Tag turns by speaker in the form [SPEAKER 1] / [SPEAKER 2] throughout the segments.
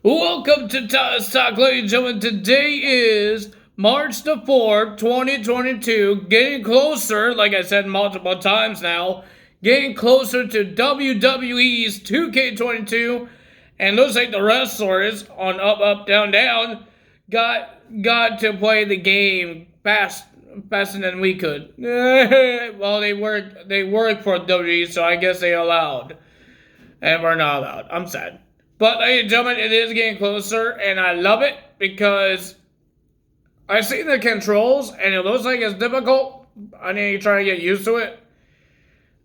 [SPEAKER 1] Welcome to Taz Talk, ladies and gentlemen. Today is March the 4th, 2022. Getting closer, like I said multiple times now, getting closer to WWE's 2K22. And looks like the wrestlers on Up, Up, Down, Down got to play the game faster than we could. Well, they work for WWE, so I guess they allowed. And we're not allowed. I'm sad. But, ladies and gentlemen, it is getting closer, and I love it because I see the controls, and it looks like it's difficult. I need to try to get used to it.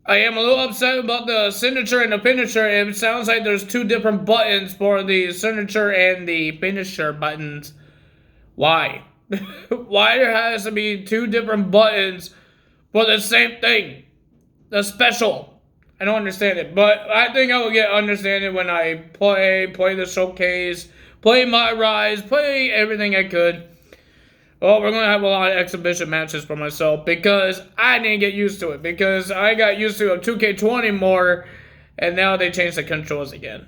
[SPEAKER 1] I am a little upset about the signature and the finisher. It sounds like there's two different buttons for the signature and the finisher buttons. Why? Why there has to be two different buttons for the same thing? The special. I don't understand it, but I think I will get understanding when I play the showcase, play my rise, play everything I could. Well, we're going to have a lot of exhibition matches for myself because I need to get used to it because I got used to a 2K20 more and now they changed the controls again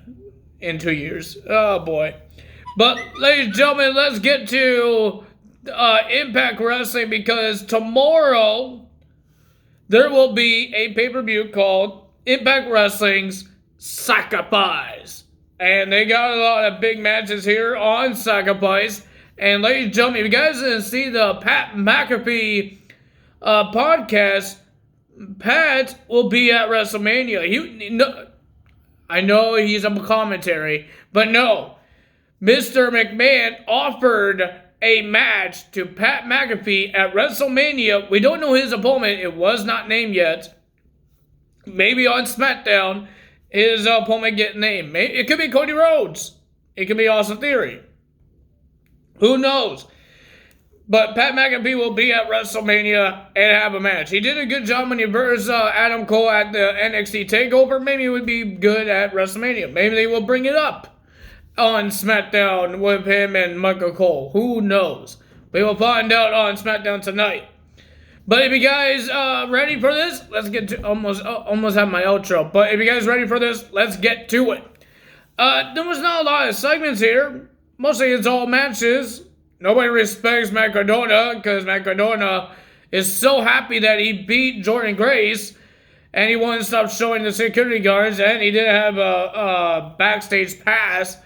[SPEAKER 1] in 2 years. Oh boy. But ladies and gentlemen, let's get to Impact Wrestling because tomorrow there will be a pay-per-view called Impact Wrestling's Sacrifice. And they got a lot of big matches here on Sacrifice. And ladies and gentlemen, if you guys didn't see the Pat McAfee podcast, Pat will be at WrestleMania. I know he's a commentary, but no. Mr. McMahon offered a match to Pat McAfee at WrestleMania. We don't know his opponent. It was not named yet. Maybe on SmackDown, his opponent get named. It could be Cody Rhodes. It could be Austin Theory. Who knows? But Pat McAfee will be at WrestleMania and have a match. He did a good job when he versus Adam Cole at the NXT TakeOver. Maybe it would be good at WrestleMania. Maybe they will bring it up on SmackDown with him and Michael Cole. Who knows? We will find out on SmackDown tonight. But if you guys ready for this, let's get to almost have my outro. But if you guys ready for this, let's get to it. There was not a lot of segments here. Mostly it's all matches. Nobody respects Matt Cardona because Matt Cardona is so happy that he beat Jordynne Grace and he wouldn't stop showing the security guards and he didn't have a backstage pass.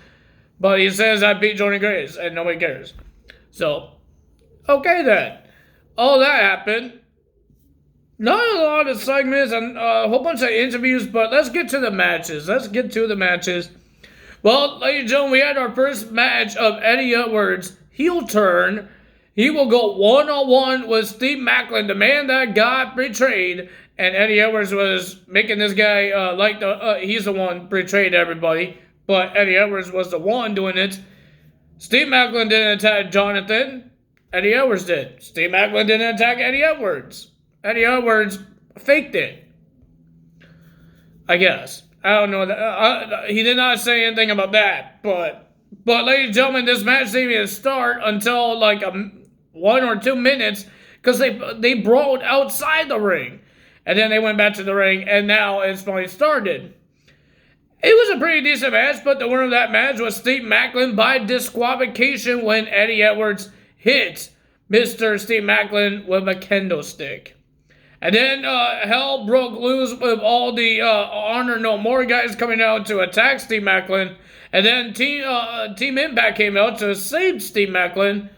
[SPEAKER 1] But he says, I beat Jordynne Grace and nobody cares. So, okay then. All that happened. Not a lot of segments and a whole bunch of interviews, but let's get to the matches. Well, ladies and gentlemen, we had our first match of Eddie Edwards' heel turn. He will go one-on-one with Steve Maclin, the man that got betrayed. And Eddie Edwards was making this guy he's the one betrayed everybody. But Eddie Edwards was the one doing it. Steve Maclin didn't attack Jonathan. Eddie Edwards did. Steve Maclin didn't attack Eddie Edwards. Eddie Edwards faked it. I guess. I don't know. He did not say anything about that. But ladies and gentlemen, this match didn't even start until like 1 or 2 minutes because they brawled outside the ring. And then they went back to the ring and now it's finally started. It was a pretty decent match, but the winner of that match was Steve Maclin by disqualification when Eddie Edwards hit Mr. Steve Maclin with a kendo stick. And then hell broke loose with all the Honor No More guys coming out to attack Steve Maclin. And then Team Impact came out to save Steve Maclin.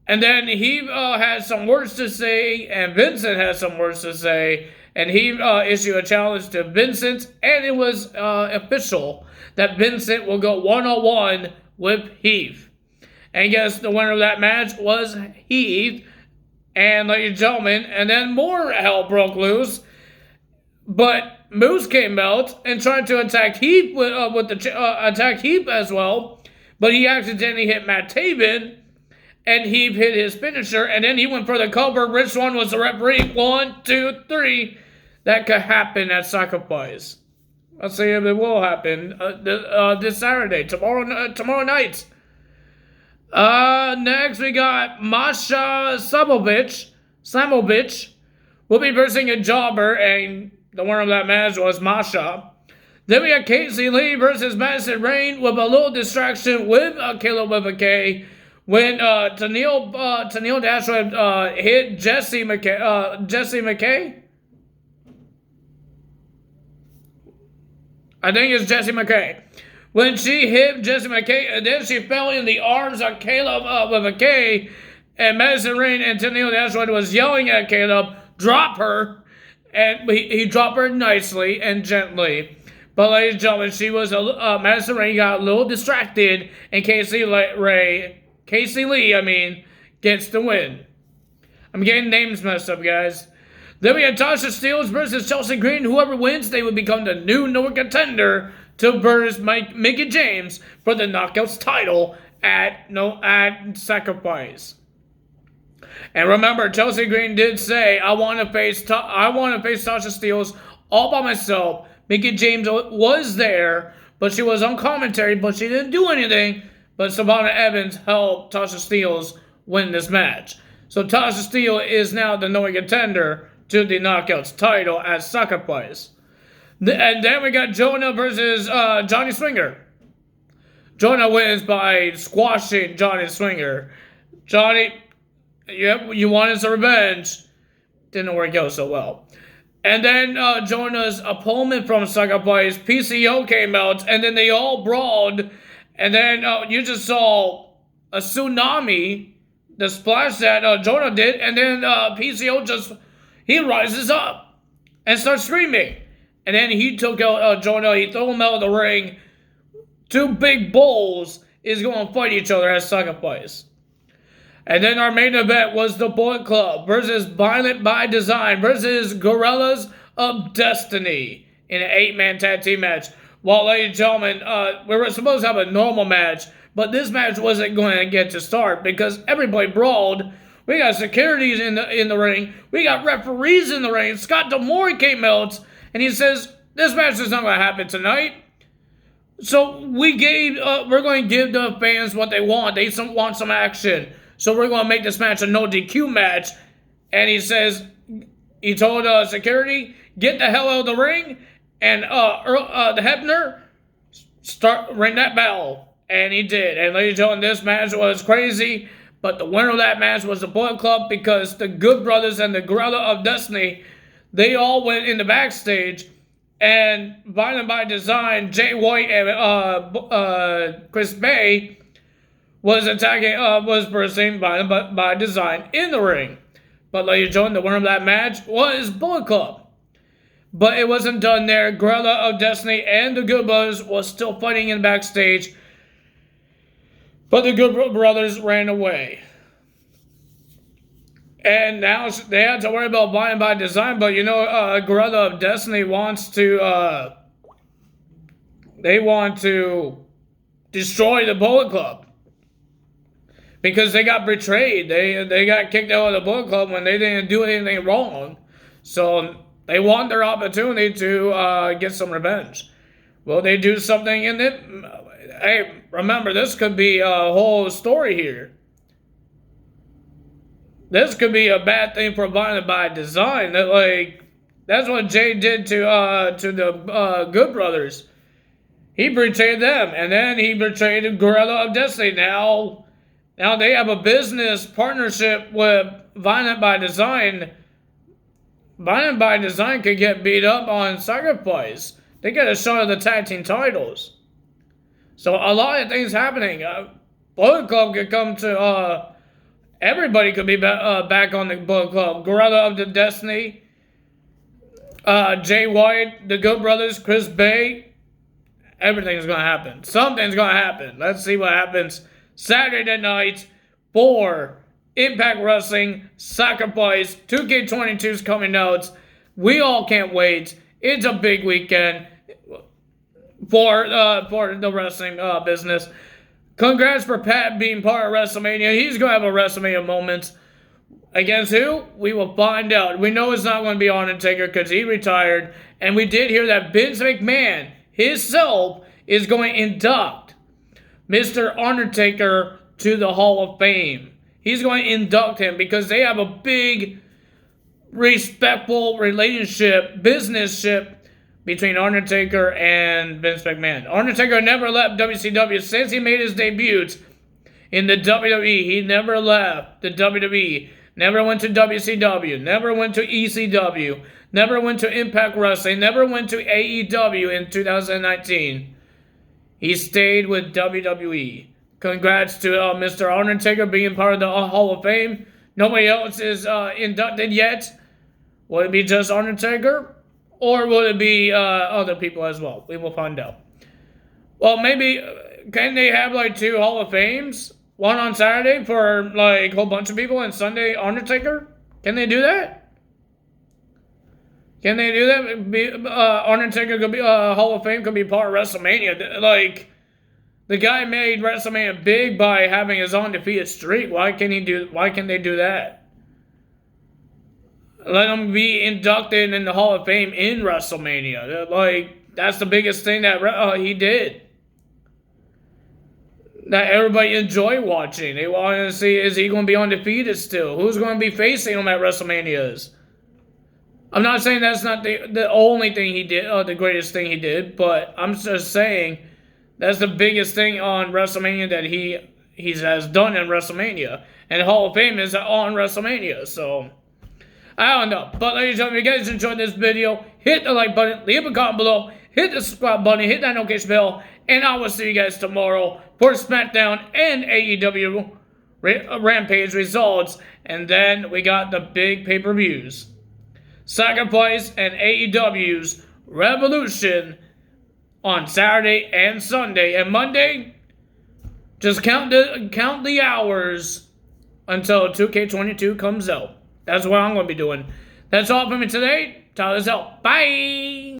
[SPEAKER 1] And then he had some words to say, and Vincent had some words to say. And he issued a challenge to Vincent, and it was official that Vincent will go one-on-one with Heath. And guess the winner of that match was Heath. And ladies and gentlemen, and then more hell broke loose. But Moose came out and tried to attack Heath attack Heath as well. But he accidentally hit Matt Taven. And Heath hit his finisher. And then he went for the cover. Rich Swann was the referee. 1, 2, 3. That could happen at Sacrifice. Let's see if it will happen this Saturday. Tomorrow night. Next we got Masha Slamovich will be versing a jobber, and the winner of that match was Masha. Then we got Casey Lee versus Madison Rayne with a little distraction with Caleb with a K. When Tennille Dashwood hit Jessie McKay. I think it's Jessie McKay. When she hit Jessie McKay, and then she fell in the arms of Caleb with a K, and Madison Rayne and Tennille Dashwood was yelling at Caleb, drop her, and he dropped her nicely and gently. But ladies and gentlemen, Madison Rayne got a little distracted, and Casey Lee, gets the win. I'm getting names messed up, guys. Then we have Tasha Steelz versus Chelsea Green. Whoever wins, they would become the new number contender to versus Mickie James for the Knockouts title at Sacrifice. And remember, Chelsea Green did say, I want to face Tasha Steelz all by myself. Mickie James was there, but she was on commentary, but she didn't do anything. But Savannah Evans helped Tasha Steelz win this match. So Tasha Steelz is now the number contender to the Knockouts title at Sacrifice. And then we got Jonah versus Johnny Swinger. Jonah wins by squashing Johnny Swinger. Johnny, you wanted some revenge. Didn't work out so well. And then Jonah's opponent from Sacrifice, PCO, came out, and then they all brawled. And then you just saw a tsunami, the splash that Jonah did, and then PCO he rises up and starts screaming. And then he took out Jonah, he threw him out of the ring. Two big bulls is going to fight each other at Sacrifice. And then our main event was the Bullet Club versus Violent by Design versus Guerrillas of Destiny in an 8-man tag team match. Well, ladies and gentlemen, we were supposed to have a normal match, but this match wasn't going to get to start because everybody brawled. We got securities in the ring. We got referees in the ring. Scott D'Amore came out, and he says, this match is not going to happen tonight. So we're going to give the fans what they want. They want some action. So we're going to make this match a no DQ match. And he told security, get the hell out of the ring. And the Hebner, ring that bell. And he did. And ladies and gentlemen, this match was crazy. But the winner of that match was the Bullet Club because the Good Brothers and the Guerrilla of Destiny, they all went in the backstage. And Violent by Design, Jay White and Chris Bay was versing Violent by Design in the ring. But ladies and gentlemen, the winner of that match was Bullet Club. But it wasn't done there. Guerrilla of Destiny and the Good Brothers was still fighting in backstage. But the Good Brothers ran away. And now they had to worry about Violent by Design. But Guerrilla of Destiny wants to destroy the Bullet Club. Because they got betrayed. They got kicked out of the Bullet Club when they didn't do anything wrong. So they want their opportunity to get some revenge. Will they do something in it? Hey, remember, this could be a whole story here. This could be a bad thing for Violent by Design. That's what Jay did to the Good Brothers. He betrayed them, and then he betrayed the Guerrilla of Destiny. Now they have a business partnership with Violent by Design. Violent by Design could get beat up on Sacrifice. They get a shot of the tag team titles. So a lot of things happening. Bullet Club could come to... everybody could be back on the Bullet Club. Guerrilla of the Destiny. Jay White. The Good Brothers. Chris Bay. Everything's going to happen. Something's going to happen. Let's see what happens Saturday night for Impact Wrestling Sacrifice. 2K22's coming out. We all can't wait. It's a big weekend for the wrestling business. Congrats for Pat being part of WrestleMania. He's going to have a WrestleMania moment. Against who? We will find out. We know it's not going to be Undertaker because he retired. And we did hear that Vince McMahon himself is going to induct Mr. Undertaker to the Hall of Fame. He's going to induct him because they have a big, respectful relationship, business-ship between Undertaker and Vince McMahon. Undertaker never left WCW since he made his debut in the WWE. He never left the WWE. Never went to WCW. Never went to ECW. Never went to Impact Wrestling. Never went to AEW in 2019. He stayed with WWE. Congrats to Mr. Undertaker being part of the Hall of Fame. Nobody else is inducted yet. Will it be just Undertaker? Or will it be other people as well? We will find out. Well, maybe, can they have like 2 Hall of Fames? One on Saturday for like a whole bunch of people and Sunday Undertaker? Can they do that? Can they do that? Undertaker could be Hall of Fame, could be part of WrestleMania. Like, the guy made WrestleMania big by having his undefeated streak. Why can't they do that? Let him be inducted in the Hall of Fame in WrestleMania. Like, that's the biggest thing that he did. That everybody enjoy watching. They want to see, is he going to be undefeated still? Who's going to be facing him at WrestleManias? I'm not saying that's not the only thing he did, the greatest thing he did, but I'm just saying that's the biggest thing on WrestleMania that he has done in WrestleMania. And Hall of Fame is on WrestleMania, so I don't know. But ladies and gentlemen, if you guys enjoyed this video, hit the like button, leave a comment below, hit the subscribe button, hit that notification bell, and I will see you guys tomorrow for SmackDown and AEW Rampage results. And then we got the big pay-per-views. Sacrifice and AEW's Revolution on Saturday and Sunday. And Monday, just count the hours until 2K22 comes out. That's what I'm going to be doing. That's all for me today. Tyler's out. Bye!